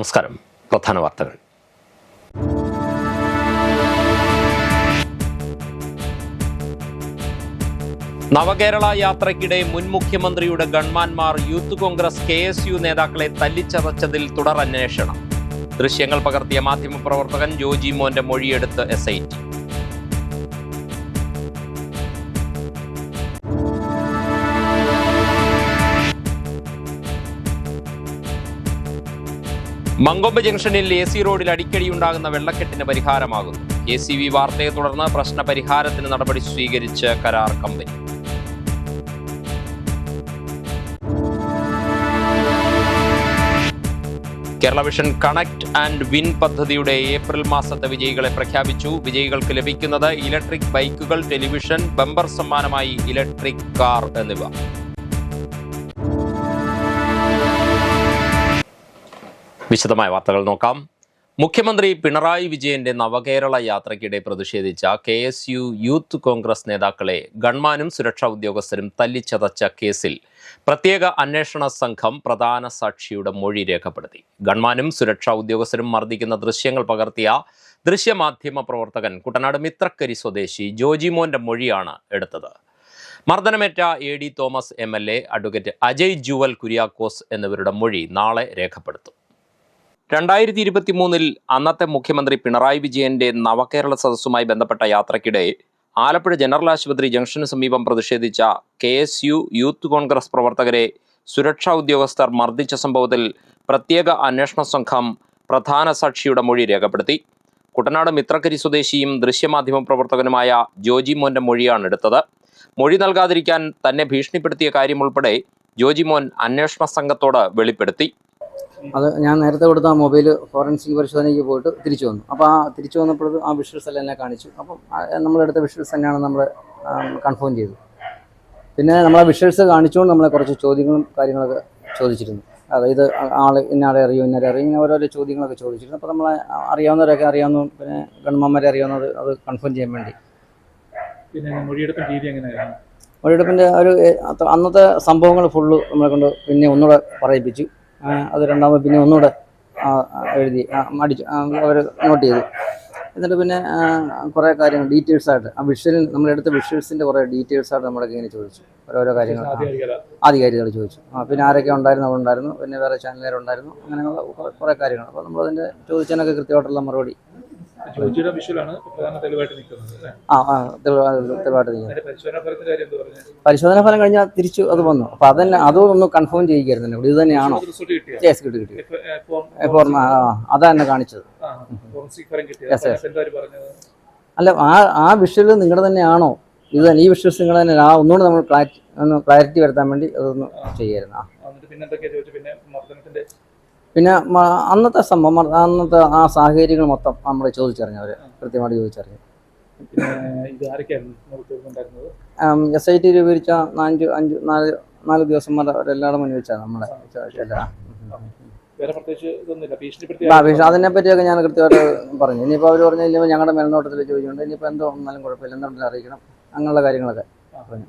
നമസ്കാരം. പ്രധാന വാർത്തകൾ. നവകേരള യാത്രയ്ക്കിടെ മുൻ മുഖ്യമന്ത്രിയുടെ ഗൺമാന്മാർ യൂത്ത് കോൺഗ്രസ് KSU നേതാക്കളെ തല്ലിച്ചതച്ചതിൽ തുടരന്വേഷണം. ദൃശ്യങ്ങൾ പകർത്തിയ മാധ്യമപ്രവർത്തകൻ ജോജി മോന്റെ മൊഴിയെടുത്ത് SIT. മങ്കൊമ്പ് ജംഗ്ഷനിൽ AC റോഡിൽ അടിക്കടിയുണ്ടാകുന്ന വെള്ളക്കെട്ടിന് പരിഹാരമാകുന്നു. KCV വാർത്തയെ തുടർന്ന് പ്രശ്ന പരിഹാരത്തിന് നടപടി സ്വീകരിച്ച് കരാർ company. Kerala vision connect and win പദ്ധതിയുടെ ഏപ്രിൽ മാസത്തെ വിജയികളെ പ്രഖ്യാപിച്ചു. വിജയികൾക്ക് ലഭിക്കുന്നത് ഇലക്ട്രിക് ബൈക്കുകൾ, ടെലിവിഷൻ, ബമ്പർ സമ്മാനമായി ഇലക്ട്രിക് കാർ എന്നിവ. വിശദമായ വാർത്തകൾ നോക്കാം. മുഖ്യമന്ത്രി പിണറായി വിജയന്റെ നവകേരള യാത്രയ്ക്കിടെ പ്രതിഷേധിച്ച KSU യൂത്ത് കോൺഗ്രസ് നേതാക്കളെ ഗൺമാനും സുരക്ഷാ ഉദ്യോഗസ്ഥരും തല്ലിച്ചതച്ച കേസിൽ പ്രത്യേക അന്വേഷണ സംഘം പ്രധാന സാക്ഷിയുടെ മൊഴി രേഖപ്പെടുത്തി. ഗൺമാനും സുരക്ഷാ ഉദ്യോഗസ്ഥരും മർദ്ദിക്കുന്ന ദൃശ്യങ്ങൾ പകർത്തിയ ദൃശ്യമാധ്യമ പ്രവർത്തകൻ കുട്ടനാട് മിത്രക്കരി സ്വദേശി ജോജി മോന്റെ മൊഴിയാണ് എടുത്തത്. മർദ്ദനമേറ്റ AD Thomas MLA, advocate Ajay Jewel Kuriakose എന്നിവരുടെ മൊഴി നാളെ രേഖപ്പെടുത്തും. 2023 അന്നത്തെ മുഖ്യമന്ത്രി പിണറായി വിജയന്റെ നവകേരള സദസ്സുമായി ബന്ധപ്പെട്ട യാത്രയ്ക്കിടെ ആലപ്പുഴ ജനറൽ ആശുപത്രി ജംഗ്ഷന് സമീപം പ്രതിഷേധിച്ച KSU യൂത്ത് കോൺഗ്രസ് പ്രവർത്തകരെ സുരക്ഷാ ഉദ്യോഗസ്ഥർ മർദ്ദിച്ച സംഭവത്തിൽ പ്രത്യേക അന്വേഷണ സംഘം പ്രധാന സാക്ഷിയുടെ മൊഴി രേഖപ്പെടുത്തി. കുട്ടനാട് മിത്രക്കരി സ്വദേശിയും ദൃശ്യമാധ്യമ പ്രവർത്തകനുമായ ജോജി മോന്റെ മൊഴിയാണ് എടുത്തത്. മൊഴി നൽകാതിരിക്കാൻ തന്നെ ഭീഷണിപ്പെടുത്തിയ കാര്യമുൾപ്പെടെ ജോജി മോൻ അന്വേഷണ സംഘത്തോട് വെളിപ്പെടുത്തി. അത് ഞാൻ നേരത്തെ കൊടുത്ത ആ മൊബൈൽ ഫോറൻസിക് പരിശോധനയ്ക്ക് പോയിട്ട് തിരിച്ചു വന്നു. അപ്പോൾ തിരിച്ചു വന്നപ്പോഴത് ആ വിഷ്വൽസ് എല്ലാം എന്നെ കാണിച്ചു. അപ്പം നമ്മളെടുത്ത വിഷ്വൽസ് തന്നെയാണ് നമ്മൾ കൺഫേം ചെയ്തത്. പിന്നെ നമ്മളെ വിഷ്വൽസ് കാണിച്ചുകൊണ്ട് നമ്മളെ കുറച്ച് ചോദ്യങ്ങളും കാര്യങ്ങളൊക്കെ ചോദിച്ചിരുന്നു. അതായത് ഇന്നാളെ അറിയും ഇങ്ങനെ ഓരോരോ ചോദ്യങ്ങളൊക്കെ ചോദിച്ചിരുന്നു. അപ്പോൾ നമ്മളെ അറിയാവുന്നവരൊക്കെ അറിയാവുന്ന, പിന്നെ ഗൺമാന്മാരെ അറിയാവുന്നത് അത് കൺഫേം ചെയ്യാൻ വേണ്ടി. പിന്നെ മൊഴിയെടുപ്പിൻ്റെ രീതി എങ്ങനെയായിരുന്നു? മൊഴിയെടുപ്പിൻ്റെ അന്നത്തെ സംഭവങ്ങൾ ഫുള്ള് നമ്മളെ കൊണ്ട് പിന്നെ ഒന്നുകൂടെ പറയിപ്പിച്ചു. അത് രണ്ടാമത് പിന്നെ ഒന്നുകൂടെ എഴുതി അടിച്ചു, അവർ നോട്ട് ചെയ്തു. എന്നിട്ട് പിന്നെ കുറേ കാര്യങ്ങൾ ഡീറ്റെയിൽസായിട്ട് നമ്മളെടുത്ത വിഷ്വൽസിൻ്റെ കുറേ ഡീറ്റെയിൽസായിട്ട് നമ്മളൊക്കെ ഇങ്ങനെ ചോദിച്ചു. ഓരോരോ കാര്യങ്ങൾ ആധികാരികൾ ചോദിച്ചു. പിന്നെ ആരൊക്കെ ഉണ്ടായിരുന്നു, പിന്നെ വേറെ ചാനലുകാരുണ്ടായിരുന്നു, അങ്ങനെയുള്ള കുറേ കാര്യങ്ങൾ. അപ്പോൾ നമ്മളതിൻ്റെ ചോദിച്ചതിനൊക്കെ കൃത്യമായിട്ടുള്ള മറുപടി. തെളിവായിട്ട് പരിശോധന ഫലം കഴിഞ്ഞാൽ തിരിച്ചു അത് വന്നു. അപ്പൊ അതൊന്ന് കൺഫേം ചെയ്യിക്കായിരുന്നു. ഇത് തന്നെയാണോ? കിട്ടി. അതാ എന്നെ കാണിച്ചത്. അല്ല, ആ വിഷ്വൽ നിങ്ങളുടെ തന്നെയാണോ? ഇത് തന്നെ, ഈ വിഷ്വൽസ് നിങ്ങൾ തന്നെ. ഒന്നുകൂടെ നമ്മൾ ക്ലാരിറ്റി വരുത്താൻ വേണ്ടി അതൊന്ന് ചെയ്യായിരുന്നു. പിന്നെ അന്നത്തെ സംഭവം, അന്നത്തെ ആ സാഹചര്യങ്ങൾ മൊത്തം നമ്മൾ ചോദിച്ചറിഞ്ഞു. അവർ കൃത്യമായിട്ട് ചോദിച്ചറിഞ്ഞു. SIT രൂപീകരിച്ച 4 ദിവസന്മാർ അവരെല്ലാവരുടെ മുന്നിൽ വെച്ചാണ് നമ്മളെ അതിനെപ്പറ്റിയൊക്കെ ഞാൻ കൃത്യമായിട്ട് പറഞ്ഞു. ഇനിയിപ്പോൾ അവർ പറഞ്ഞില്ല ഞങ്ങളുടെ മേൽനോട്ടത്തിൽ ചോദിച്ചുകൊണ്ട് ഇനിയിപ്പോൾ എന്തോ ഒന്നാലും കുഴപ്പമില്ല, എന്തുകൊണ്ടും അറിയിക്കണം, അങ്ങനെയുള്ള കാര്യങ്ങളൊക്കെ പറഞ്ഞു.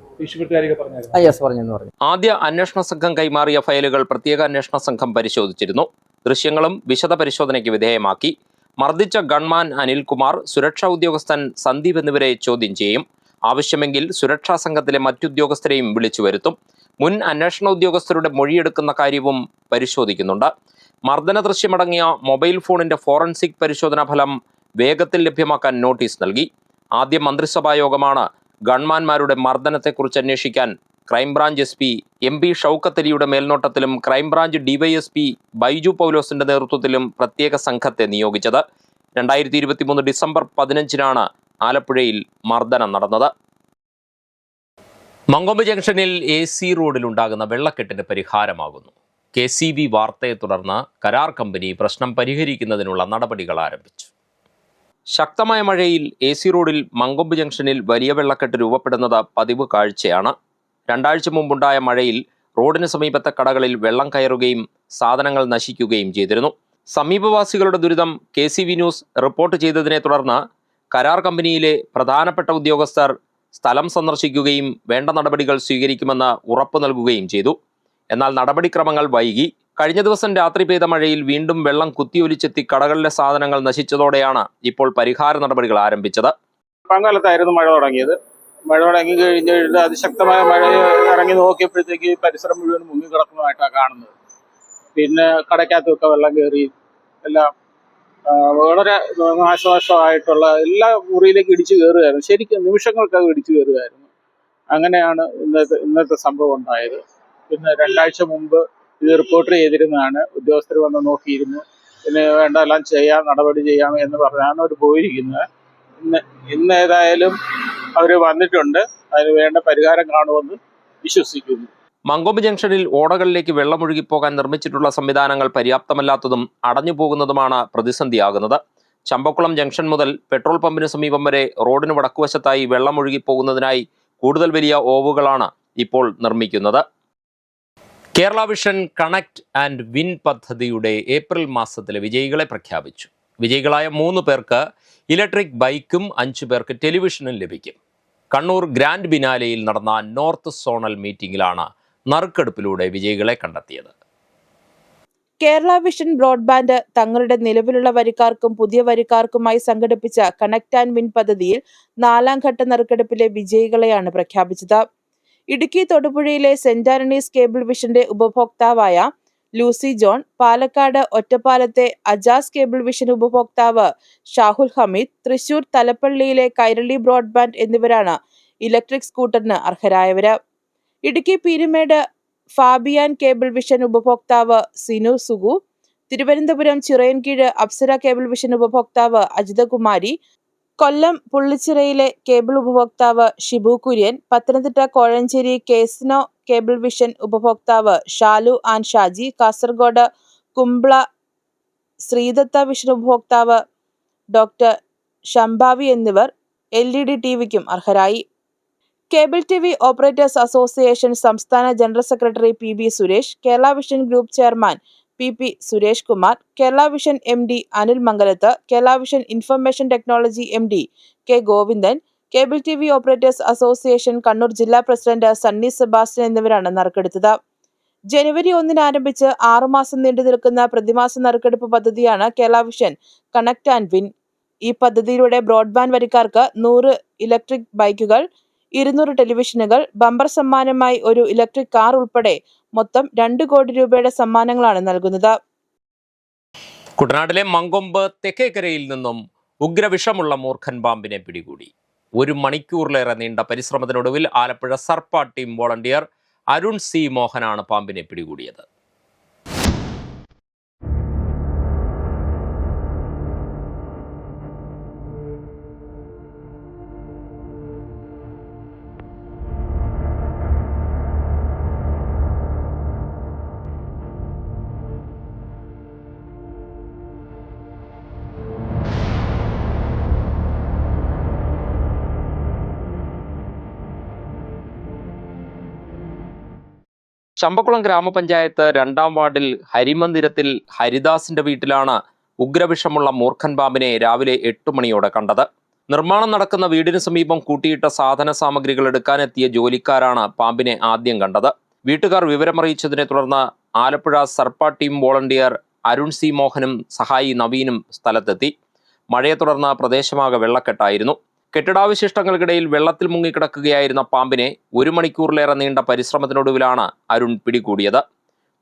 ആദ്യ അന്വേഷണ സംഘം കൈമാറിയ ഫയലുകൾ പ്രത്യേക അന്വേഷണ സംഘം പരിശോധിച്ചിരുന്നു. ദൃശ്യങ്ങളും വിശദ പരിശോധനയ്ക്ക് വിധേയമാക്കി. മർദ്ദിച്ച ഗൺമാൻ അനിൽകുമാർ, സുരക്ഷാ ഉദ്യോഗസ്ഥൻ സന്ദീപ് എന്നിവരെ ചോദ്യം ചെയ്യും. ആവശ്യമെങ്കിൽ സുരക്ഷാ സംഘത്തിലെ മറ്റുദ്യോഗസ്ഥരെയും വിളിച്ചു വരുത്തും. മുൻ അന്വേഷണ ഉദ്യോഗസ്ഥരുടെ മൊഴിയെടുക്കുന്ന കാര്യവും പരിശോധിക്കുന്നുണ്ട്. മർദ്ദന ദൃശ്യമടങ്ങിയ മൊബൈൽ ഫോണിന്റെ ഫോറൻസിക് പരിശോധനാ ഫലം വേഗത്തിൽ ലഭ്യമാക്കാൻ നോട്ടീസ് നൽകി. ആദ്യ മന്ത്രിസഭാ യോഗമാണ് ഗൺമാന്മാരുടെ മർദ്ദനത്തെക്കുറിച്ച് അന്വേഷിക്കാൻ ക്രൈംബ്രാഞ്ച് SP MP ഷൗക്കത്ത് അലിയുടെ മേൽനോട്ടത്തിലും ക്രൈംബ്രാഞ്ച് DYSP ബൈജു പൗലോസിന്റെ നേതൃത്വത്തിലും പ്രത്യേക സംഘത്തെ നിയോഗിച്ചത്. 2023 ഡിസംബർ 15 ആലപ്പുഴയിൽ മർദ്ദനം നടന്നത്. മങ്കൊമ്പ് ജംഗ്ഷനിൽ AC റോഡിൽ ഉണ്ടാകുന്ന വെള്ളക്കെട്ടിന് പരിഹാരമാകുന്നു. KCV വാർത്തയെ തുടർന്ന് കരാർ കമ്പനി പ്രശ്നം പരിഹരിക്കുന്നതിനുള്ള നടപടികൾ ആരംഭിച്ചു. ശക്തമായ മഴയിൽ AC റോഡിൽ മങ്കൊമ്പ് ജംഗ്ഷനിൽ വലിയ വെള്ളക്കെട്ട് രൂപപ്പെടുന്നത് പതിവ് കാഴ്ചയാണ്. 2 ആഴ്ച മുമ്പുണ്ടായ മഴയിൽ റോഡിന് സമീപത്തെ കടകളിൽ വെള്ളം കയറുകയും സാധനങ്ങൾ നശിക്കുകയും ചെയ്തിരുന്നു. സമീപവാസികളുടെ ദുരിതം KCV ന്യൂസ് റിപ്പോർട്ട് ചെയ്തതിനെ തുടർന്ന് കരാർ കമ്പനിയിലെ പ്രധാനപ്പെട്ട ഉദ്യോഗസ്ഥർ സ്ഥലം സന്ദർശിക്കുകയും വേണ്ട നടപടികൾ സ്വീകരിക്കുമെന്ന് ഉറപ്പു നൽകുകയും ചെയ്തു. എന്നാൽ നടപടിക്രമങ്ങൾ വൈകി. കഴിഞ്ഞ ദിവസം രാത്രി പെയ്ത മഴയിൽ വീണ്ടും വെള്ളം കുത്തിയൊലിച്ചെത്തി കടകളിലെ സാധനങ്ങൾ നശിച്ചതോടെയാണ് ഇപ്പോൾ പരിഹാര നടപടികൾ ആരംഭിച്ചത്. പങ്കാലത്തായിരുന്നു മഴ തുടങ്ങിയത്. മഴ തുടങ്ങി കഴിഞ്ഞിട്ട് അതിശക്തമായ മഴ ഇറങ്ങി നോക്കിയപ്പോഴത്തേക്ക് പരിസരം മുഴുവൻ മുങ്ങിക്കിടക്കുന്നതായിട്ടാണ് കാണുന്നത്. പിന്നെ കടയ്ക്കകത്തൊക്കെ വെള്ളം കയറി എല്ലാം വളരെ നാശനാശമായിട്ടുള്ള എല്ലാ മുറിയിലേക്ക് ഇടിച്ചു കയറുകയായിരുന്നു. ശരിക്കും നിമിഷങ്ങൾക്കകം ഇടിച്ചു കയറുകയായിരുന്നു. അങ്ങനെയാണ് ഇന്നത്തെ സംഭവം ഉണ്ടായത്. പിന്നെ 2 ആഴ്ച മുമ്പ് ഇത് റിപ്പോർട്ട് ചെയ്തിരുന്നതാണ്. ഉദ്യോഗസ്ഥർ വന്ന് നോക്കിയിരുന്നു. പിന്നെ വേണ്ടെല്ലാം നടപടി ചെയ്യാം എന്ന് പറഞ്ഞാണ് അവർ പോയിരിക്കുന്നത്. ഇന്ന് ഏതായാലും അവർ വന്നിട്ടുണ്ട്. അതിന് വേണ്ട പരിഹാരം കാണുമെന്ന് വിശ്വസിക്കുന്നു. മങ്കൊമ്പ് ജംഗ്ഷനിൽ ഓടകളിലേക്ക് വെള്ളമൊഴുകിപ്പോകാൻ നിർമ്മിച്ചിട്ടുള്ള സംവിധാനങ്ങൾ പര്യാപ്തമല്ലാത്തതും അടഞ്ഞുപോകുന്നതുമാണ് പ്രതിസന്ധിയാകുന്നത്. ചമ്പക്കുളം ജംഗ്ഷൻ മുതൽ പെട്രോൾ പമ്പിന് സമീപം വരെ റോഡിന് വടക്കുവശത്തായി വെള്ളമൊഴുകിപ്പോകുന്നതിനായി കൂടുതൽ വലിയ ഓവുകളാണ് ഇപ്പോൾ നിർമ്മിക്കുന്നത്. Kerala vision connect and win പദ്ധതിയുടെ ഏപ്രിൽ മാസത്തിലെ വിജയികളെ പ്രഖ്യാപിച്ചു. വിജയികളായ 3 പേർക്ക് ഇലക്ട്രിക് ബൈക്കും 5 പേർക്ക് ടെലിവിഷനും ലഭിക്കും. കണ്ണൂർ ഗ്രാൻഡ് ബിനാലയിൽ നടന്ന നോർത്ത് സോണൽ മീറ്റിംഗിലാണ് നറുക്കെടുപ്പിലൂടെ വിജയികളെ കണ്ടെത്തിയത്. കേരള വിഷൻ ബ്രോഡ്ബാൻഡ് തങ്ങളുടെ നിലവിലുള്ള വരിക്കാർക്കും പുതിയ വരിക്കാർക്കുമായി സംഘടിപ്പിച്ച കണക്ട് ആൻഡ് വിൻ പദ്ധതിയിൽ 4ാം ഘട്ട നറുക്കെടുപ്പിലെ വിജയികളെയാണ് പ്രഖ്യാപിച്ചത്. ഇടുക്കി തൊടുപുഴയിലെ സെന്റ് ആന്റണീസ് കേബിൾ വിഷന്റെ ഉപഭോക്താവായ ലൂസി ജോൺ, പാലക്കാട് ഒറ്റപ്പാലത്തെ അജാസ് കേബിൾ വിഷൻ ഉപഭോക്താവ് ഷാഹുൽ ഹമീദ്, തൃശൂർ തലപ്പള്ളിയിലെ കൈരളി ബ്രോഡ്ബാൻഡ് എന്നിവരാണ് ഇലക്ട്രിക് സ്കൂട്ടറിന് അർഹരായവര്. Idukki Peermade Fabian cable vision ഉപഭോക്താവ് സിനു സുഗു, തിരുവനന്തപുരം ചിറയൻകീഴ് അപ്സര കേബിൾ വിഷൻ ഉപഭോക്താവ് അജിതകുമാരി, കൊല്ലം പുള്ളിച്ചിറയിലെ കേബിൾ ഉപഭോക്താവ് ഷിബു കുര്യൻ, പത്തനംതിട്ട കോഴഞ്ചേരി കേസ്നോ കേബിൾ വിഷൻ ഉപഭോക്താവ് ഷാലു ആൻ ഷാജി, കാസർഗോഡ് കുംബ്ല ശ്രീദത്ത വിഷൻ ഉപഭോക്താവ് ഡോക്ടർ ഷംഭാവി എന്നിവർ LED ടിവിക്കും അർഹരായി. കേബിൾ TV ഓപ്പറേറ്റേഴ്സ് അസോസിയേഷൻ സംസ്ഥാന general secretary PB Suresh, Kerala vision group chairman PP Suresh Kumar, Kerala vision MD Anil Mangalath, Kerala vision information technology MD K Govindan, cable TV operators association Kannur ജില്ലാ പ്രസിഡന്റ് സണ്ണി സെബാസ്റ്റ്യൻ എന്നിവരാണ് നറുക്കെടുത്തത്. ജനുവരി 1 ആരംഭിച്ച് 6 മാസം നീണ്ടു നിൽക്കുന്ന പ്രതിമാസ നറുക്കെടുപ്പ് പദ്ധതിയാണ് Kerala vision connect and win. ഈ പദ്ധതിയിലൂടെ ബ്രോഡ്ബാൻഡ് വരിക്കാർക്ക് 100 ഇലക്ട്രിക് ബൈക്കുകൾ, 200 ടെലിവിഷനുകൾ, ബമ്പർ സമ്മാനമായി ഒരു ഇലക്ട്രിക് കാർ ഉൾപ്പെടെ മൊത്തം 2 കോടി രൂപയുടെ സമ്മാനങ്ങളാണ് നൽകുന്നത്. കുട്ടനാട്ടിലെ മങ്കൊമ്പ് തെക്കേക്കരയിൽ നിന്നും ഉഗ്രവിഷമുള്ള മൂർഖൻ പാമ്പിനെ പിടികൂടി. 1 മണിക്കൂറിലേറെ നീണ്ട പരിശ്രമത്തിനൊടുവിൽ Alappuzha Sarpa team volunteer Arun C മോഹനാണ് പാമ്പിനെ പിടികൂടിയത്. ചമ്പക്കുളം ഗ്രാമപഞ്ചായത്ത് 2ാം വാർഡിൽ ഹരിമന്ദിരത്തിൽ ഹരിദാസിന്റെ വീട്ടിലാണ് ഉഗ്രവിഷമുള്ള മൂർഖൻ പാമ്പിനെ രാവിലെ 8 മണിയോടെ കണ്ടത്. നിർമ്മാണം നടക്കുന്ന വീടിന് സമീപം കൂട്ടിയിട്ട സാധന സാമഗ്രികൾ എടുക്കാനെത്തിയ ജോലിക്കാരാണ് പാമ്പിനെ ആദ്യം കണ്ടത്. വീട്ടുകാർ വിവരമറിയിച്ചതിനെ തുടർന്ന് Alappuzha Sarpa team volunteer Arun C മോഹനും സഹായി നവീനും സ്ഥലത്തെത്തി. മഴയെ തുടർന്ന് പ്രദേശമാകെ വെള്ളക്കെട്ടായിരുന്നു. കെട്ടിടാവശിഷ്ടങ്ങൾക്കിടയിൽ വെള്ളത്തിൽ മുങ്ങിക്കിടക്കുകയായിരുന്ന പാമ്പിനെ 1 മണിക്കൂറിലേറെ നീണ്ട പരിശ്രമത്തിനൊടുവിലാണ് അരുൺ പിടികൂടിയത്.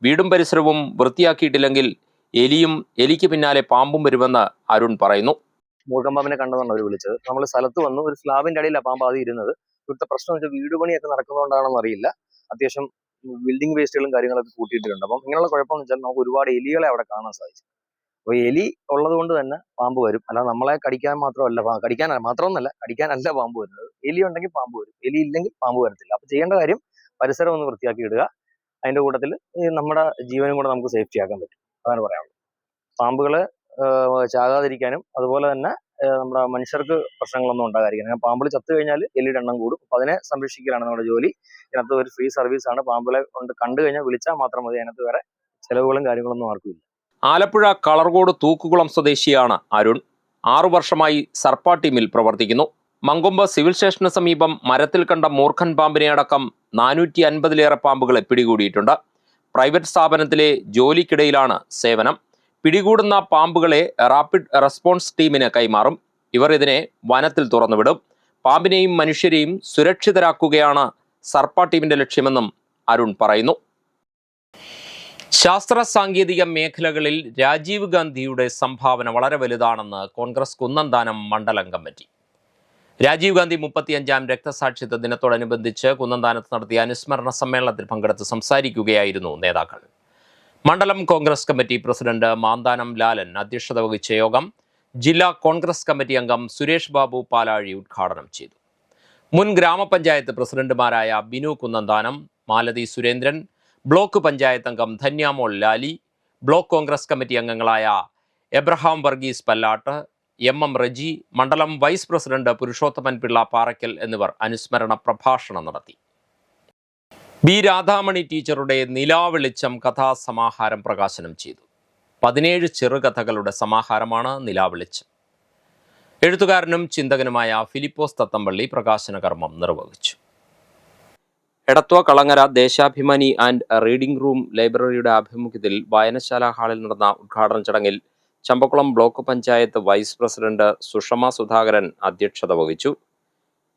വീടും പരിസരവും വൃത്തിയാക്കിയിട്ടില്ലെങ്കിൽ എലിക്ക് പിന്നാലെ പാമ്പും വരുമെന്ന് അരുൺ പറയുന്നു. മൂർഖൻ പാമ്പിനെ കണ്ടെന്നാണ് അവർ വിളിച്ചത്. നമ്മൾ സ്ഥലത്ത് വന്നു. ഒരു സ്ലാബിന്റെ അടിയിലാണ് പാമ്പ് ആദ്യം ഇരുന്നത്. ഇവിടുത്തെ പ്രശ്നം വെച്ചാൽ വീട് പണിയൊക്കെ നടക്കുന്നതുകൊണ്ടാണെന്ന് അറിയില്ല, അത്യാവശ്യം ബിൽഡിംഗ് വേസ്റ്റുകളും കാര്യങ്ങളൊക്കെ കൂട്ടിയിട്ടുണ്ട്. അപ്പം ഇങ്ങനെയുള്ള കുഴപ്പമെന്ന് വെച്ചാൽ നമുക്ക് ഒരുപാട് എലികളെ അവിടെ കാണാൻ സാധിച്ചു. അപ്പോൾ എലി ഉള്ളത് കൊണ്ട് തന്നെ പാമ്പ് വരും. അല്ലാതെ നമ്മളെ കടിക്കാൻ കടിക്കാനല്ല പാമ്പ് വരുന്നത്. എലി ഉണ്ടെങ്കിൽ പാമ്പ് വരും, എലി ഇല്ലെങ്കിൽ പാമ്പ് വരത്തില്ല. അപ്പോൾ ചെയ്യേണ്ട കാര്യം പരിസരം ഒന്ന് വൃത്തിയാക്കി ഇടുക. അതിന്റെ കൂട്ടത്തിൽ നമ്മുടെ ജീവനും കൂടെ നമുക്ക് സേഫ്റ്റി ആക്കാൻ പറ്റും. അതാണ് പറയാനുള്ളത്. പാമ്പുകളെ ചാകാതിരിക്കാനും അതുപോലെ തന്നെ നമ്മുടെ മനുഷ്യർക്ക് പ്രശ്നങ്ങളൊന്നും ഉണ്ടാകാതിരിക്കാനും. പാമ്പുകൾ ചത്തു കഴിഞ്ഞാൽ എലിയുടെ എണ്ണം കൂടും. അപ്പോൾ അതിനെ സംരക്ഷിക്കലാണ് നമ്മുടെ ജോലി. ഇതിനകത്ത് ഒരു ഫ്രീ സർവീസാണ്. പാമ്പുകളെ കൊണ്ട് കണ്ടു കഴിഞ്ഞാൽ വിളിച്ചാൽ മാത്രം മതി. അതിനകത്ത് വേറെ ചെലവുകളും കാര്യങ്ങളൊന്നും ആർക്കും ഇല്ല. ആലപ്പുഴ കളർകോട് തൂക്കുകുളം സ്വദേശിയാണ് അരുൺ. 6 വർഷമായി സർപ്പ ടീമിൽ പ്രവർത്തിക്കുന്നു. മങ്കൊമ്പ് സിവിൽ സ്റ്റേഷന് സമീപം മരത്തിൽ കണ്ട മൂർഖൻ പാമ്പിനെ അടക്കം 450-ലേറെ പാമ്പുകളെ പിടികൂടിയിട്ടുണ്ട്. പ്രൈവറ്റ് സ്ഥാപനത്തിലെ ജോലിക്കിടയിലാണ് സേവനം. പിടികൂടുന്ന പാമ്പുകളെ റാപ്പിഡ് റെസ്പോൺസ് ടീമിന് കൈമാറും. ഇവർ ഇതിനെ വനത്തിൽ തുറന്നുവിടും. പാമ്പിനെയും മനുഷ്യരെയും സുരക്ഷിതരാക്കുകയാണ് സർപ്പ ടീമിന്റെ ലക്ഷ്യമെന്നും അരുൺ പറയുന്നു. ശാസ്ത്ര സാങ്കേതിക മേഖലകളിൽ രാജീവ് ഗാന്ധിയുടെ സംഭാവന വളരെ വലുതാണെന്ന് കോൺഗ്രസ് കുന്നന്താനം മണ്ഡലം കമ്മിറ്റി. രാജീവ് ഗാന്ധി 35ാം രക്തസാക്ഷിത്വ ദിനത്തോടനുബന്ധിച്ച് കുന്നന്താനത്ത് നടത്തിയ അനുസ്മരണ സമ്മേളനത്തിൽ പങ്കെടുത്ത് സംസാരിക്കുകയായിരുന്നു നേതാക്കൾ. മണ്ഡലം കോൺഗ്രസ് കമ്മിറ്റി പ്രസിഡന്റ് മാന്താനം ലാലൻ അധ്യക്ഷത വഹിച്ച യോഗം ജില്ലാ കോൺഗ്രസ് കമ്മിറ്റി അംഗം സുരേഷ് ബാബു പാലാഴി ഉദ്ഘാടനം ചെയ്തു. മുൻ ഗ്രാമപഞ്ചായത്ത് പ്രസിഡന്റുമാരായ ബിനു കുന്നന്താനം, മാലതി സുരേന്ദ്രൻ, ബ്ലോക്ക് പഞ്ചായത്ത് അംഗം ധന്യാമോൾ ലാലി, ബ്ലോക്ക് കോൺഗ്രസ് കമ്മിറ്റി അംഗങ്ങളായ എബ്രഹാം വർഗീസ് പല്ലാട്ട്, എം റജി, മണ്ഡലം വൈസ് പ്രസിഡന്റ് പുരുഷോത്തമൻ പിള്ള പാറയ്ക്കൽ എന്നിവർ അനുസ്മരണ പ്രഭാഷണം നടത്തി. ബി രാധാമണി ടീച്ചറുടെ നിലാവെളിച്ചം കഥാസമാഹാരം പ്രകാശനം ചെയ്തു. 17 ചെറുകഥകളുടെ സമാഹാരമാണ് നിലാവെളിച്ചം. എഴുത്തുകാരനും ചിന്തകനുമായ ഫിലിപ്പോസ് തത്തമ്പള്ളി പ്രകാശന കർമ്മം നിർവഹിച്ചു. Edathua Kalangara Deshabhimani and reading room ലൈബ്രറിയുടെ ആഭിമുഖ്യത്തിൽ വായനശാല ഹാളിൽ നടന്ന ഉദ്ഘാടന ചടങ്ങിൽ Champakulam block panchayat vice president Sushama Sudhakaran അധ്യക്ഷത വഹിച്ചു.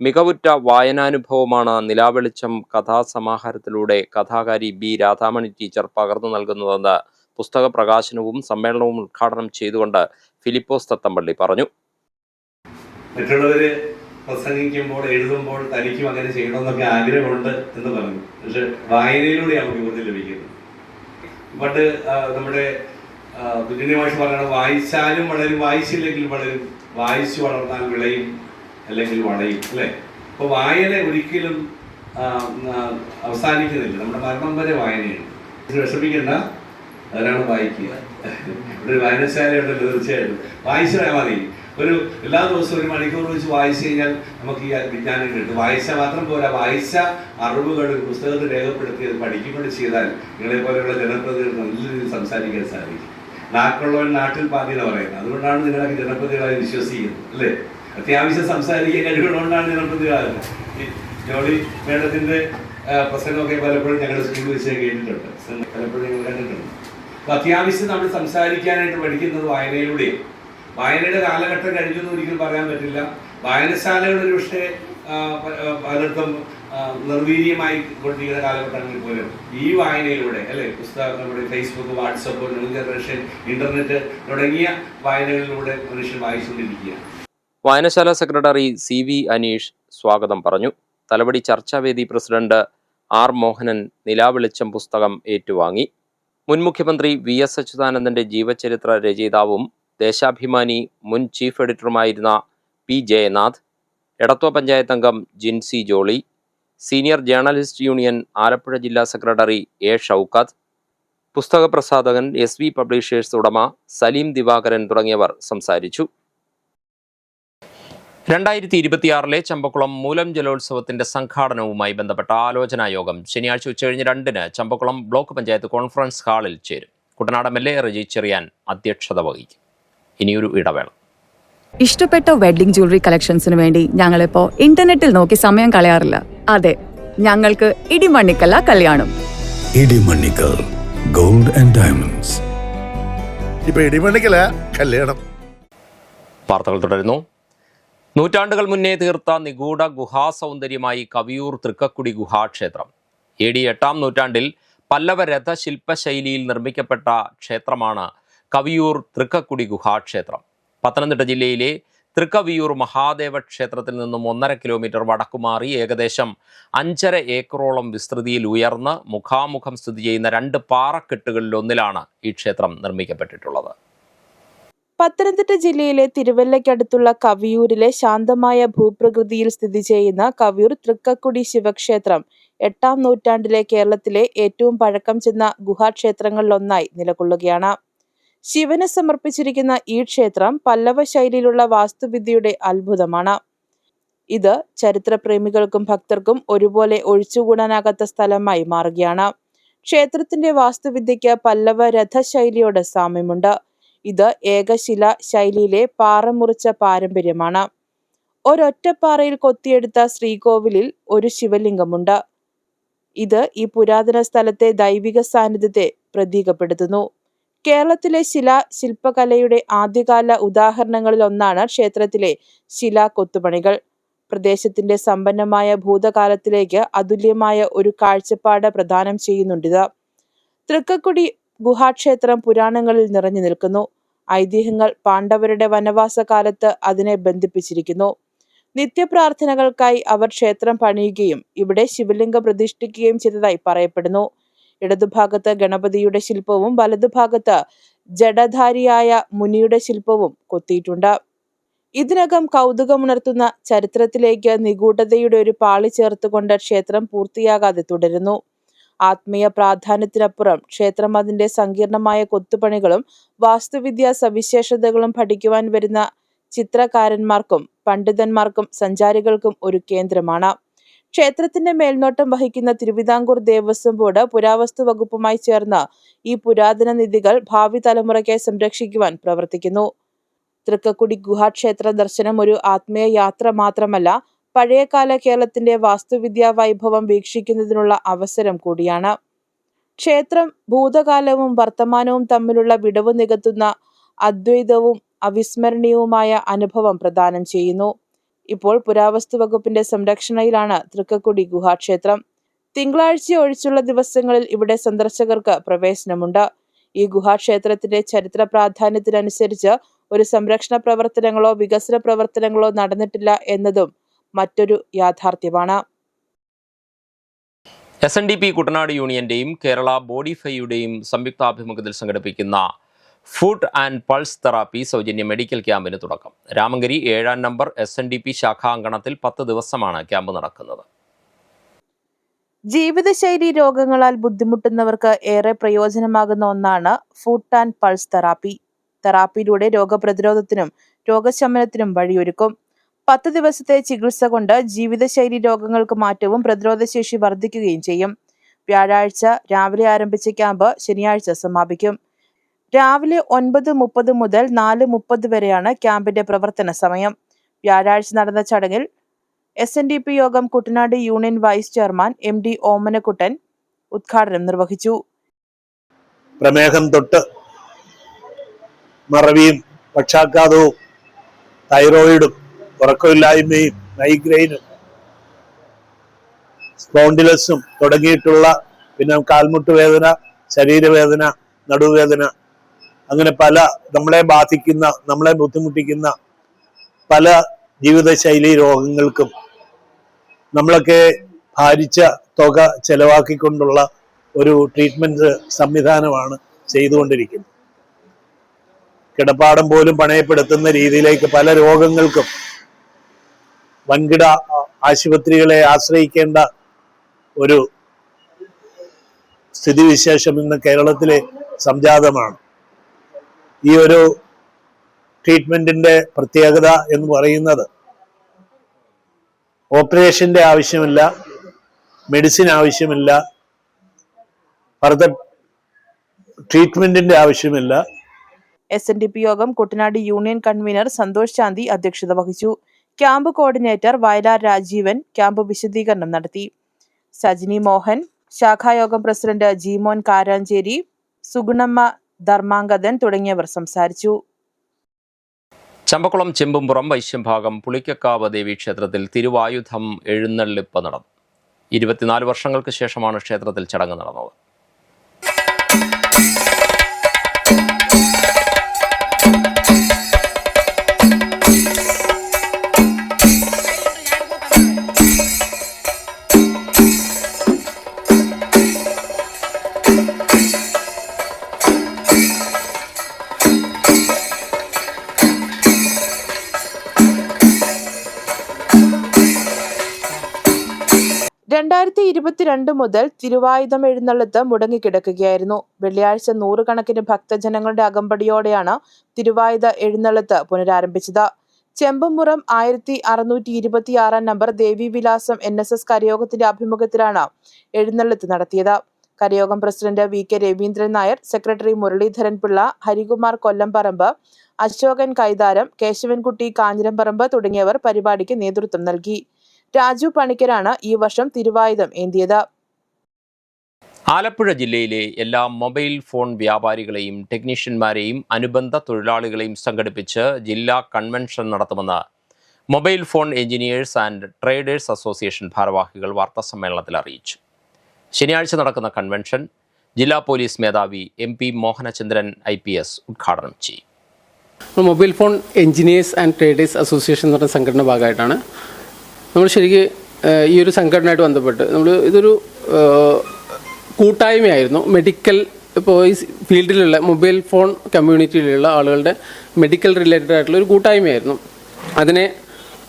മികവുറ്റ വായനാനുഭവമാണ് നിലാവെളിച്ചം കഥാസമാഹാരത്തിലൂടെ കഥാകാരി ബി രാധാമണി ടീച്ചർ പകർന്നു നൽകുന്നതെന്ന് പുസ്തക പ്രകാശനവും സമ്മേളനവും ഉദ്ഘാടനം ചെയ്തുകൊണ്ട് ഫിലിപ്പോസ് തത്തമ്പള്ളി പറഞ്ഞു. മറ്റുള്ളവര് പ്രസംഗിക്കുമ്പോൾ എഴുതുമ്പോൾ തനിക്കും അങ്ങനെ ചെയ്യണമെന്നൊക്കെ ആഗ്രഹമുണ്ട് എന്ന് പറഞ്ഞു. പക്ഷെ വായനയിലൂടെ നമുക്ക് ഊർജ്ജം ലഭിക്കുന്നത്. പണ്ട് നമ്മുടെ കുഞ്ഞുണ്ണി മാഷ് പറയണം, വായിച്ചാലും വളരും, വായിച്ചില്ലെങ്കിൽ വളരും, വായിച്ചു വളർന്നാൽ വിളയും അല്ലെങ്കിൽ വളയും, അല്ലേ? അപ്പോൾ വായന ഒരിക്കലും അവസാനിക്കുന്നില്ല. നമ്മുടെ മരണം വരെ വായനയാണ്. വിഷമിക്കേണ്ട, അതിനാണ് വായിക്കുക. ഇവിടെ വായനശാലയുണ്ടല്ലോ, തീർച്ചയായിട്ടും വായിച്ചാൽ മതി. എല്ലാ ദിവസവും 1 മണിക്കൂർ വെച്ച് വായിച്ചു കഴിഞ്ഞാൽ നമുക്ക് ഈ വിജ്ഞാനം കിട്ടും. വായിച്ചാൽ മാത്രം പോരാ, വായിച്ച അറിവുകൾ പുസ്തകത്തിൽ രേഖപ്പെടുത്തി അത് പഠിക്കുകയും ചെയ്താൽ നിങ്ങളെ പോലെയുള്ള ജനപ്രതിനിധികൾ നല്ല രീതിയിൽ സംസാരിക്കാൻ സാധിക്കും. നാക്കുള്ളവൻ നാട്ടിൽ പാതി എന്ന് പറയുന്നത്. അതുകൊണ്ടാണ് നിങ്ങളൊക്കെ ജനപ്രതിനിധികളായി വിശ്വസിക്കുന്നത്, അല്ലേ? അത്യാവശ്യം സംസാരിക്കാൻ കഴിവുകൊണ്ടാണ് ജനപ്രതിനിധികളാകുന്നത്. ഈ ജോളി മേഡത്തിന്റെ പ്രസംഗമൊക്കെ പലപ്പോഴും ഞങ്ങളുടെ സ്കൂളിൽ വെച്ച് കേട്ടിട്ടുണ്ട്, പലപ്പോഴും ഞങ്ങൾ കണ്ടിട്ടുണ്ട്. അപ്പൊ അത്യാവശ്യം നമ്മൾ സംസാരിക്കാനായിട്ട് പഠിക്കുന്നത് വായനയിലൂടെയാണ്. വായനയുടെ കാലഘട്ടം കഴിഞ്ഞൊന്നും ഒരിക്കലും പറയാൻ പറ്റില്ല. വായനശാലകൾ ഒരു പക്ഷേ പലർക്കും നിർവീര്യമായി കൊണ്ടിരിക്കുന്ന കാലഘട്ടങ്ങളിൽ പോലും ഈ വായനയിലൂടെ, അല്ലെ, പുസ്തകം, നമ്മുടെ Facebook, WhatsApp, new generation, internet തുടങ്ങിയ വായനകളിലൂടെ മനുഷ്യൻ വായിച്ചുകൊണ്ടിരിക്കുകയാണ്. വായനശാല സെക്രട്ടറി CV അനീഷ് സ്വാഗതം പറഞ്ഞു. തലവടി ചർച്ചാവേദി പ്രസിഡന്റ് R മോഹനൻ നിലാവെളിച്ചം പുസ്തകം ഏറ്റുവാങ്ങി. മുൻ മുഖ്യമന്ത്രി VS അച്യുതാനന്ദന്റെ ജീവചരിത്ര രചയിതാവും ദേശാഭിമാനി മുൻ ചീഫ് എഡിറ്ററുമായിരുന്ന P ജയനാഥ്, എടത്വ പഞ്ചായത്ത് അംഗം Jincy Jolly, senior journalist union Alappuzha ജില്ലാ സെക്രട്ടറി A ഷൗക്കത്ത്, പുസ്തക പ്രസാധകൻ SV പബ്ലിഷേഴ്സ് ഉടമ സലീം ദിവാകരൻ തുടങ്ങിയവർ സംസാരിച്ചു. 2026 ചമ്പക്കുളം മൂലം ജലോത്സവത്തിന്റെ സംഘാടനവുമായി ബന്ധപ്പെട്ട ആലോചനാ യോഗം ശനിയാഴ്ച ഉച്ചകഴിഞ്ഞ് 2-ന് ചമ്പക്കുളം ബ്ലോക്ക് പഞ്ചായത്ത് കോൺഫറൻസ് ഹാളിൽ ചേരും. കുട്ടനാട് MLA റജി ചെറിയാൻ അധ്യക്ഷത വഹിക്കും. ഇനിയൊരു ഇടവേള. ഇഷ്ടപ്പെട്ട വെഡ്ഡിംഗ് ജ്വല്ലറി കളക്ഷൻസിന് വേണ്ടി ഞങ്ങളിപ്പോ ഇന്റർനെറ്റിൽ നോക്കി സമയം കളയാറില്ല. അതെ, ഞങ്ങൾക്ക് ഇടിമണ്ണിക്കല്ല കല്യാണം. Idimannickal gold and diamonds. ഇപ്പൊ ഇടിമണ്ണിക്കല കല്യാണം. വാർത്തകൾ തുടരുന്നു. നൂറ്റാണ്ടുകൾ മുന്നേ തീർത്ത നിഗൂഢ ഗുഹാസൗന്ദര്യമായി കവിയൂർ തൃക്കക്കുടി ഗുഹാക്ഷേത്രം. AD 8-ാം നൂറ്റാണ്ടിൽ പല്ലവ രഥശില്പശൈലിയിൽ നിർമ്മിക്കപ്പെട്ട ക്ഷേത്രമാണ് കവിയൂർ തൃക്കക്കുടി ഗുഹാക്ഷേത്രം. പത്തനംതിട്ട ജില്ലയിലെ തൃക്കവിയൂർ മഹാദേവ ക്ഷേത്രത്തിൽ നിന്നും 1.5 കിലോമീറ്റർ വടക്കുമാറി ഏകദേശം 5.5 ഏക്കറോളം വിസ്തൃതിയിൽ ഉയർന്ന് മുഖാമുഖം സ്ഥിതി ചെയ്യുന്ന 2 പാറക്കെട്ടുകളിലൊന്നിലാണ് ഈ ക്ഷേത്രം നിർമ്മിക്കപ്പെട്ടിട്ടുള്ളത്. പത്തനംതിട്ട ജില്ലയിലെ തിരുവല്ലയ്ക്കടുത്തുള്ള കവിയൂരിലെ ശാന്തമായ ഭൂപ്രകൃതിയിൽ സ്ഥിതി ചെയ്യുന്ന കവിയൂർ തൃക്കക്കുടി ശിവക്ഷേത്രം 8-ാം നൂറ്റാണ്ടിലെ കേരളത്തിലെ ഏറ്റവും പഴക്കം ചെന്ന ഗുഹാക്ഷേത്രങ്ങളിലൊന്നായി നിലകൊള്ളുകയാണ്. ശിവന് സമർപ്പിച്ചിരിക്കുന്ന ഈ ക്ഷേത്രം പല്ലവ ശൈലിയിലുള്ള വാസ്തുവിദ്യയുടെ അത്ഭുതമാണ്. ഇത് ചരിത്രപ്രേമികൾക്കും ഭക്തർക്കും ഒരുപോലെ ഒഴിച്ചുകൂടാനാകാത്ത സ്ഥലമായി മാറുകയാണ്. ക്ഷേത്രത്തിന്റെ വാസ്തുവിദ്യയ്ക്ക് പല്ലവ രഥശൈലിയോട് സാമ്യമുണ്ട്. ഇത് ഏകശില ശൈലിയിലെ പാറ മുറിച്ച പാരമ്പര്യമാണ്. ഒരൊറ്റ പാറയിൽ കൊത്തിയെടുത്ത ശ്രീകോവിലിൽ ഒരു ശിവലിംഗമുണ്ട്. ഇത് ഈ പുരാതന സ്ഥലത്തെ ദൈവിക സാന്നിധ്യത്തെ പ്രതീകപ്പെടുത്തുന്നു. കേരളത്തിലെ ശില്പകലയുടെ ആദ്യകാല ഉദാഹരണങ്ങളിൽ ഒന്നാണ് ക്ഷേത്രത്തിലെ ശിലാകൊത്തുപണികൾ. പ്രദേശത്തിന്റെ സമ്പന്നമായ ഭൂതകാലത്തിലേക്ക് അതുല്യമായ ഒരു കാഴ്ചപ്പാട് പ്രദാനം ചെയ്യുന്നുണ്ടിത്. തൃക്കക്കുടി ഗുഹാക്ഷേത്രം പുരാണങ്ങളിൽ നിറഞ്ഞു നിൽക്കുന്നു. ഐതിഹ്യങ്ങൾ പാണ്ഡവരുടെ വനവാസ കാലത്ത് അതിനെ ബന്ധിപ്പിച്ചിരിക്കുന്നു. നിത്യപ്രാർത്ഥനകൾക്കായി അവർ ക്ഷേത്രം പണിയുകയും ഇവിടെ ശിവലിംഗം പ്രതിഷ്ഠിക്കുകയും ചെയ്തതായി പറയപ്പെടുന്നു. ഇടതുഭാഗത്ത് ഗണപതിയുടെ ശില്പവും വലതുഭാഗത്ത് ജഡധാരിയായ മുനിയുടെ ശില്പവും കൊത്തിയിട്ടുണ്ട്. ഇതിനകം കൗതുകമുണർത്തുന്ന ചരിത്രത്തിലേക്ക് നിഗൂഢതയുടെ ഒരു പാളി ചേർത്തുകൊണ്ട് ക്ഷേത്രം പൂർത്തിയാകാതെ തുടരുന്നു. ആത്മീയ പ്രാധാന്യത്തിനപ്പുറം ക്ഷേത്രം അതിന്റെ സങ്കീർണമായ കൊത്തുപണികളും വാസ്തുവിദ്യാ സവിശേഷതകളും പഠിക്കുവാൻ വരുന്ന ചിത്രകാരന്മാർക്കും പണ്ഡിതന്മാർക്കും സഞ്ചാരികൾക്കും ഒരു കേന്ദ്രമാണ്. ക്ഷേത്രത്തിന്റെ മേൽനോട്ടം വഹിക്കുന്ന തിരുവിതാംകൂർ ദേവസ്വം ബോർഡ് പുരാവസ്തു വകുപ്പുമായി ചേർന്ന് ഈ പുരാതന നിധികൾ ഭാവി തലമുറയ്ക്കായി സംരക്ഷിക്കുവാൻ പ്രവർത്തിക്കുന്നു. തൃക്കക്കുടി ഗുഹാക്ഷേത്ര ദർശനം ഒരു ആത്മീയ യാത്ര മാത്രമല്ല, പഴയകാല കേരളത്തിന്റെ വാസ്തുവിദ്യാ വൈഭവം വീക്ഷിക്കുന്നതിനുള്ള അവസരം കൂടിയാണ്. ക്ഷേത്രം ഭൂതകാലവും വർത്തമാനവും തമ്മിലുള്ള വിടവ് നികത്തുന്ന അദ്വൈതവും അവിസ്മരണീയവുമായ അനുഭവം പ്രദാനം ചെയ്യുന്നു. ഇപ്പോൾ പുരാവസ്തു വകുപ്പിന്റെ സംരക്ഷണയിലാണ് തൃക്കക്കുടി ഗുഹാക്ഷേത്രം. തിങ്കളാഴ്ച ഒഴിച്ചുള്ള ദിവസങ്ങളിൽ ഇവിടെ സന്ദർശകർക്ക് പ്രവേശനമുണ്ട്. ഈ ഗുഹാക്ഷേത്രത്തിന്റെ ചരിത്ര പ്രാധാന്യത്തിനനുസരിച്ച് ഒരു സംരക്ഷണ പ്രവർത്തനങ്ങളോ വികസന പ്രവർത്തനങ്ങളോ നടന്നിട്ടില്ല എന്നതും മറ്റൊരു യാഥാർത്ഥ്യമാണ്. SNDP കുട്ടനാട് യൂണിയന്റെയും കേരള ബോഡിഫൈയുടെയും സംയുക്താഭിമുഖ്യത്തിൽ സംഘടിപ്പിക്കുന്ന ഫുഡ് ആൻഡ് പൾസ് തെറാപ്പി സൗജന്യ മെഡിക്കൽ ക്യാമ്പിന് തുടക്കം. രാമങ്കരി 7-ാം നമ്പർ SNDP ശാഖാങ്കണത്തിൽ 10 ദിവസമാണ് ക്യാമ്പ് നടക്കുന്നത്. ജീവിതശൈലി രോഗങ്ങളാൽ ബുദ്ധിമുട്ടുന്നവർക്ക് ഏറെ പ്രയോജനമാകുന്ന ഒന്നാണ് ഫുഡ് ആൻഡ് പൾസ് തെറാപ്പി. തെറാപ്പിയിലൂടെ രോഗപ്രതിരോധത്തിനും രോഗശമനത്തിനും വഴിയൊരുക്കും. 10 ദിവസത്തെ ചികിത്സ കൊണ്ട് ജീവിതശൈലി രോഗങ്ങൾക്ക് മാറ്റവും പ്രതിരോധശേഷി വർദ്ധിക്കുകയും ചെയ്യും. വ്യാഴാഴ്ച രാവിലെ ആരംഭിച്ച ക്യാമ്പ് ശനിയാഴ്ച സമാപിക്കും. രാവിലെ 9:30 മുതൽ 4:30 വരെയാണ് ക്യാമ്പിന്റെ പ്രവർത്തന സമയം. വ്യാഴാഴ്ച നടന്ന ചടങ്ങിൽ SNDP Yogam Kuttanad union vice chairman MD Omanakuttan ഉദ്ഘാടനം നിർവഹിച്ചു. പ്രമേഹം തൊട്ട് മറവിയും പക്ഷാഘാതവും തൈറോയിഡും ഉറക്കമില്ലായ്മയും മൈഗ്രെയിനും സ്പോണ്ടിലസും തുടങ്ങിയിട്ടുള്ള പിന്നെ കാൽമുട്ട് വേദന, ശരീരവേദന, നടുവേദന, അങ്ങനെ പല നമ്മളെ ബാധിക്കുന്ന നമ്മളെ ബുദ്ധിമുട്ടിക്കുന്ന പല ജീവിതശൈലി രോഗങ്ങൾക്കും നമ്മളൊക്കെ ഭാരിച്ച തുക ചെലവാക്കിക്കൊണ്ടുള്ള ഒരു ട്രീറ്റ്മെന്റ് സംവിധാനമാണ് ചെയ്തുകൊണ്ടിരിക്കുന്നത്. കിടപ്പാടം പോലും പണയപ്പെടുത്തുന്ന രീതിയിലേക്ക് പല രോഗങ്ങൾക്കും വൻകിട ആശുപത്രികളെ ആശ്രയിക്കേണ്ട ഒരു സ്ഥിതിവിശേഷം ഇന്ന് കേരളത്തിലെ സംജാതമാണ്. ഈ ഒരു ട്രീറ്റ്മെന്റിന്റെ പ്രത്യേകത എന്ന് പറയുന്നത് ഓപ്പറേഷന്റെ ആവശ്യമില്ല, മെഡിസിൻ ആവശ്യമില്ല, ഫർദർ ട്രീറ്റ്മെന്റിന്റെ ആവശ്യമില്ല. SNDP Yogam Kuttanad union convener Santhosh ശാന്തി അധ്യക്ഷത വഹിച്ചു. Camp coordinator Vayalar Rajeevan camp വിശദീകരണം നടത്തി. സജിനി മോഹൻ, ശാഖായോഗം പ്രസിഡന്റ് ജിമോൻ കാരാഞ്ചേരി, സുഗുണമ്മ ധർമാംഗതൻ തുടങ്ങിയവർ സംസാരിച്ചു. ചമ്പക്കുളം ചെമ്പുംപുറം വൈശ്യംഭാഗം പുളിക്കക്കാവ് ദേവീക്ഷേത്രത്തിൽ തിരുവായുധം എഴുന്നള്ളിപ്പ് നടന്നു. 24 വർഷങ്ങൾക്ക് ശേഷമാണ് ക്ഷേത്രത്തിൽ ചടങ്ങ് നടന്നത്. മുതൽ തിരുവായുധം എഴുന്നള്ളത്ത് മുടങ്ങിക്കിടക്കുകയായിരുന്നു. വെള്ളിയാഴ്ച 100 കണക്കിന് ഭക്തജനങ്ങളുടെ അകമ്പടിയോടെയാണ് തിരുവായുധ എഴുന്നള്ളത്ത് പുനരാരംഭിച്ചത്. ചെമ്പുംപുറം 1626 നമ്പർ ദേവീവിലാസം NSS കരയോഗത്തിന്റെ ആഭിമുഖ്യത്തിലാണ് എഴുന്നള്ളത്ത് നടത്തിയത്. കരയോഗം president VK Raveendran Nair, secretary Muraleedharan Pillai, Harikumar Kollamparambu, Ashokan Kaitharam, Keshavankutty Kanjiramparambu തുടങ്ങിയവർ പരിപാടിക്ക് നേതൃത്വം നൽകി. രാജു പണിക്കരാണ് ഈ വർഷം തിരുവായുധം ഏന്തിയത്. ആലപ്പുഴ ജില്ലയിലെ എല്ലാ മൊബൈൽ ഫോൺ വ്യാപാരികളെയും ടെക്നീഷ്യന്മാരെയും അനുബന്ധ തൊഴിലാളികളെയും സംഘടിപ്പിച്ച് ജില്ലാ കൺവെൻഷൻ നടത്തുമെന്ന് mobile phone engineers and traders association ഭാരവാഹികൾ വാർത്താസമ്മേളനത്തിൽ അറിയിച്ചു. ശനിയാഴ്ച നടക്കുന്ന കൺവെൻഷൻ ജില്ലാ പോലീസ് മേധാവി MP മോഹനചന്ദ്രൻ IPS ഉദ്ഘാടനം ചെയ്യും. Mobile phone engineers and traders association എന്ന് പറഞ്ഞ സംഘടന ഭാഗമായിട്ടാണ് നമ്മൾ ശരിക്കും ഈ ഒരു സംഘടനയായിട്ട് ബന്ധപ്പെട്ട് ഇതൊരു കൂട്ടായ്മയായിരുന്നു. മെഡിക്കൽ ഇപ്പോൾ ഈ ഫീൽഡിലുള്ള മൊബൈൽ ഫോൺ കമ്മ്യൂണിറ്റിയിലുള്ള ആളുകളുടെ മെഡിക്കൽ റിലേറ്റഡ് ആയിട്ടുള്ള ഒരു കൂട്ടായ്മയായിരുന്നു. അതിനെ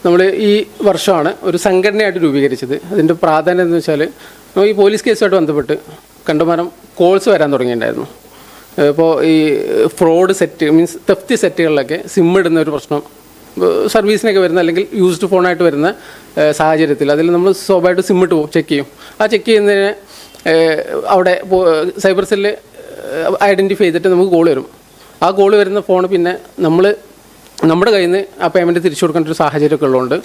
നമ്മൾ ഈ വർഷമാണ് ഒരു സംഘടനയായിട്ട് രൂപീകരിച്ചത്. അതിൻ്റെ പ്രാധാന്യം എന്ന് വെച്ചാൽ ഈ പോലീസ് കേസുമായിട്ട് ബന്ധപ്പെട്ട് കണ്ടമാനം കോൾസ് വരാൻ തുടങ്ങിയിട്ടുണ്ടായിരുന്നു. ഇപ്പോൾ ഈ ഫ്രോഡ് സെറ്റ് മീൻസ് തെഫ്റ്റ് സെറ്റുകളിലൊക്കെ സിം ഇടുന്ന ഒരു പ്രശ്നം സർവീസിനൊക്കെ വരുന്ന അല്ലെങ്കിൽ യൂസ്ഡ് ഫോണായിട്ട് വരുന്ന സാഹചര്യത്തിൽ അതിൽ നമ്മൾ സ്വാഭാവികമായിട്ട് സിം ഇട്ട് ചെക്ക് ചെയ്യും. ആ ചെക്ക് ചെയ്യുന്നതിന് അവിടെ സൈബർ സെല്ല് ഐഡൻറ്റിഫൈ ചെയ്തിട്ട് നമുക്ക് കോൾ വരും. ആ കോൾ വരുന്ന ഫോൺ പിന്നെ നമ്മുടെ കയ്യിൽ നിന്ന് ആ പേയ്മെൻറ്റ് തിരിച്ചു കൊടുക്കേണ്ട ഒരു സാഹചര്യമൊക്കെ ഉള്ളതുകൊണ്ട്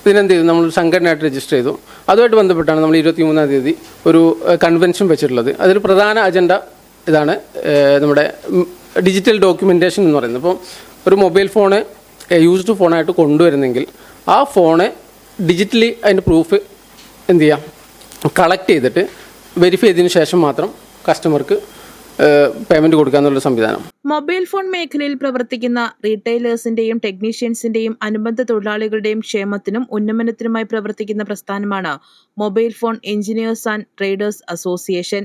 ഇതിനെന്ത് ചെയ്തു, നമ്മൾ സംഘടനയായിട്ട് രജിസ്റ്റർ ചെയ്തു. അതുമായിട്ട് ബന്ധപ്പെട്ടാണ് നമ്മൾ 23-ാം തീയതി ഒരു കൺവെൻഷൻ വെച്ചിട്ടുള്ളത്. അതിൽ പ്രധാന അജണ്ട ഇതാണ്, നമ്മുടെ ഡിജിറ്റൽ ഡോക്യുമെൻറ്റേഷൻ എന്ന് പറയുന്നത്. അപ്പോൾ ഒരു മൊബൈൽ ഫോണ് യൂസ്ഡ് ഫോണായിട്ട് കൊണ്ടുവരുന്നെങ്കിൽ ആ ഫോണ് ഡിജിറ്റലി അതിൻ്റെ പ്രൂഫ് എന്ത് ചെയ്യാം, കളക്ട് ചെയ്തിട്ട് വെരിഫൈ ചെയ്തതിന് ശേഷം മാത്രം കസ്റ്റമർക്ക് പേയ്മെന്റ് കൊടുക്കാന്നുള്ള സംവിധാനം. മൊബൈൽ ഫോൺ മേഖലയിൽ പ്രവർത്തിക്കുന്ന റീറ്റെയിലേഴ്സിന്റെയും ടെക്നീഷ്യൻസിന്റെയും അനുബന്ധ തൊഴിലാളികളുടെയും ക്ഷേമത്തിനും ഉന്നമനത്തിനുമായി പ്രവർത്തിക്കുന്ന പ്രസ്ഥാനമാണ് mobile phone engineers and traders association.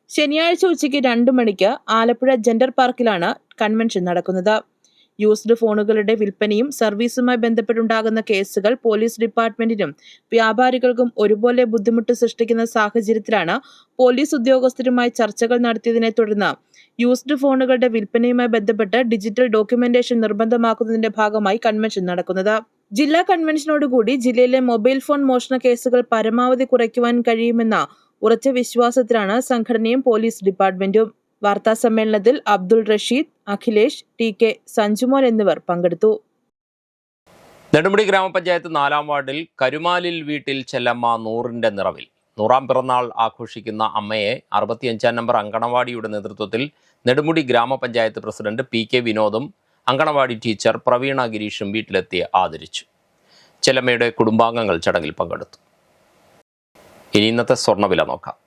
ശനിയാഴ്ച ഉച്ചയ്ക്ക് 2 മണിക്ക് ആലപ്പുഴ ജെൻഡർ പാർക്കിലാണ് കൺവെൻഷൻ നടക്കുന്നത്. യൂസ്ഡ് ഫോണുകളുടെ വിൽപ്പനയും സർവീസുമായി ബന്ധപ്പെട്ടുണ്ടാകുന്ന കേസുകൾ പോലീസ് ഡിപ്പാർട്ട്മെന്റിനും വ്യാപാരികൾക്കും ഒരുപോലെ ബുദ്ധിമുട്ട് സൃഷ്ടിക്കുന്ന സാഹചര്യത്തിലാണ് പോലീസ് ഉദ്യോഗസ്ഥരുമായി ചർച്ചകൾ നടത്തിയതിനെ തുടർന്ന് യൂസ്ഡ് ഫോണുകളുടെ വിൽപ്പനയുമായി ബന്ധപ്പെട്ട് ഡിജിറ്റൽ ഡോക്യുമെന്റേഷൻ നിർബന്ധമാക്കുന്നതിന്റെ ഭാഗമായി കൺവെൻഷൻ നടക്കുന്നത്. ജില്ലാ കൺവെൻഷനോടുകൂടി ജില്ലയിലെ മൊബൈൽ ഫോൺ മോഷണ കേസുകൾ പരമാവധി കുറയ്ക്കുവാൻ കഴിയുമെന്ന ഉറച്ച വിശ്വാസത്തിലാണ് സംഘടനയും പോലീസ് ഡിപ്പാർട്ട്മെന്റും. വാർത്താ സമ്മേളനത്തിൽ അബ്ദുൾ റഷീദ്, അഖിലേഷ്, TK സഞ്ജുമോൻ എന്നിവർ പങ്കെടുത്തു. നെടുമുടി ഗ്രാമപഞ്ചായത്ത് 4-ാം വാർഡിൽ കരുമാലിൽ വീട്ടിൽ ചെല്ലമ്മ 100ന്റെ നിറവിൽ. 100ാം പിറന്നാൾ ആഘോഷിക്കുന്ന അമ്മയെ 65-ാം നമ്പർ അങ്കണവാടിയുടെ നേതൃത്വത്തിൽ നെടുമുടി ഗ്രാമപഞ്ചായത്ത് പ്രസിഡന്റ് PK വിനോദും അങ്കണവാടി ടീച്ചർ പ്രവീണ ഗിരീഷും വീട്ടിലെത്തി ആദരിച്ചു. ചെല്ലമ്മയുടെ കുടുംബാംഗങ്ങൾ ചടങ്ങിൽ പങ്കെടുത്തു. ഇനി ഇന്നത്തെ സ്വർണ്ണവില നോക്കാം.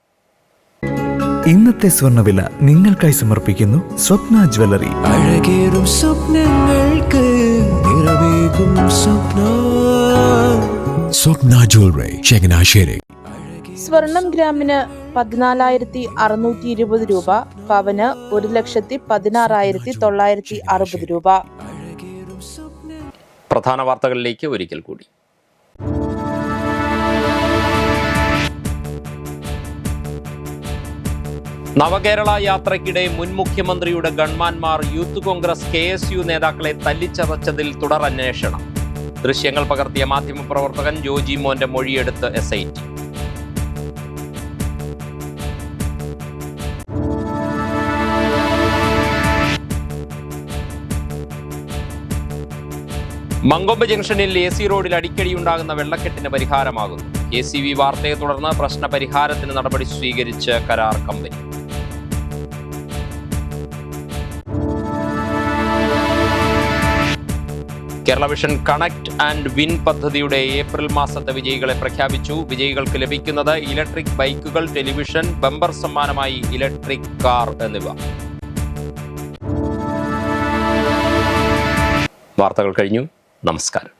ഇന്നത്തെ സ്വർണ്ണവില നിങ്ങൾക്കായി സമർപ്പിക്കുന്നു സ്വപ്ന ജ്വല്ലറി. അഴകേറും സ്വപ്നങ്ങൾക്ക് നിറവേകും സ്വപ്ന ജ്വല്ലറി, ചങ്ങനാശ്ശേരി. സ്വർണം ഗ്രാമിന് 14,620 രൂപ, പവന് 1,16,960 രൂപ. പ്രധാന വാർത്തകളിലേക്ക് ഒരിക്കൽ കൂടി. നവകേരള യാത്രയ്ക്കിടെ മുൻ മുഖ്യമന്ത്രിയുടെ ഗൺമാന്മാർ യൂത്ത് കോൺഗ്രസ് KSU നേതാക്കളെ തല്ലിച്ചതച്ചതിൽ തുടരന്വേഷണം. ദൃശ്യങ്ങൾ പകർത്തിയ മാധ്യമപ്രവർത്തകൻ ജോജി മോന്റെ മൊഴിയെടുത്ത് SIT. മങ്കൊമ്പ് ജംഗ്ഷനിൽ AC റോഡിൽ അടിക്കടിയുണ്ടാകുന്ന വെള്ളക്കെട്ടിന് പരിഹാരമാകുന്നു. KCV വാർത്തയെ തുടർന്ന് പ്രശ്ന പരിഹാരത്തിന് നടപടി സ്വീകരിച്ച് കരാർ company. Kerala vision connect and win പദ്ധതിയുടെ ഏപ്രിൽ മാസത്തെ വിജയികളെ പ്രഖ്യാപിച്ചു. വിജയികൾക്ക് ലഭിക്കുന്നത് ഇലക്ട്രിക് ബൈക്കുകൾ, ടെലിവിഷൻ, ബമ്പർ സമ്മാനമായി ഇലക്ട്രിക് കാർ എന്നിവ. വാർത്തകൾ കഴിഞ്ഞു. നമസ്കാരം.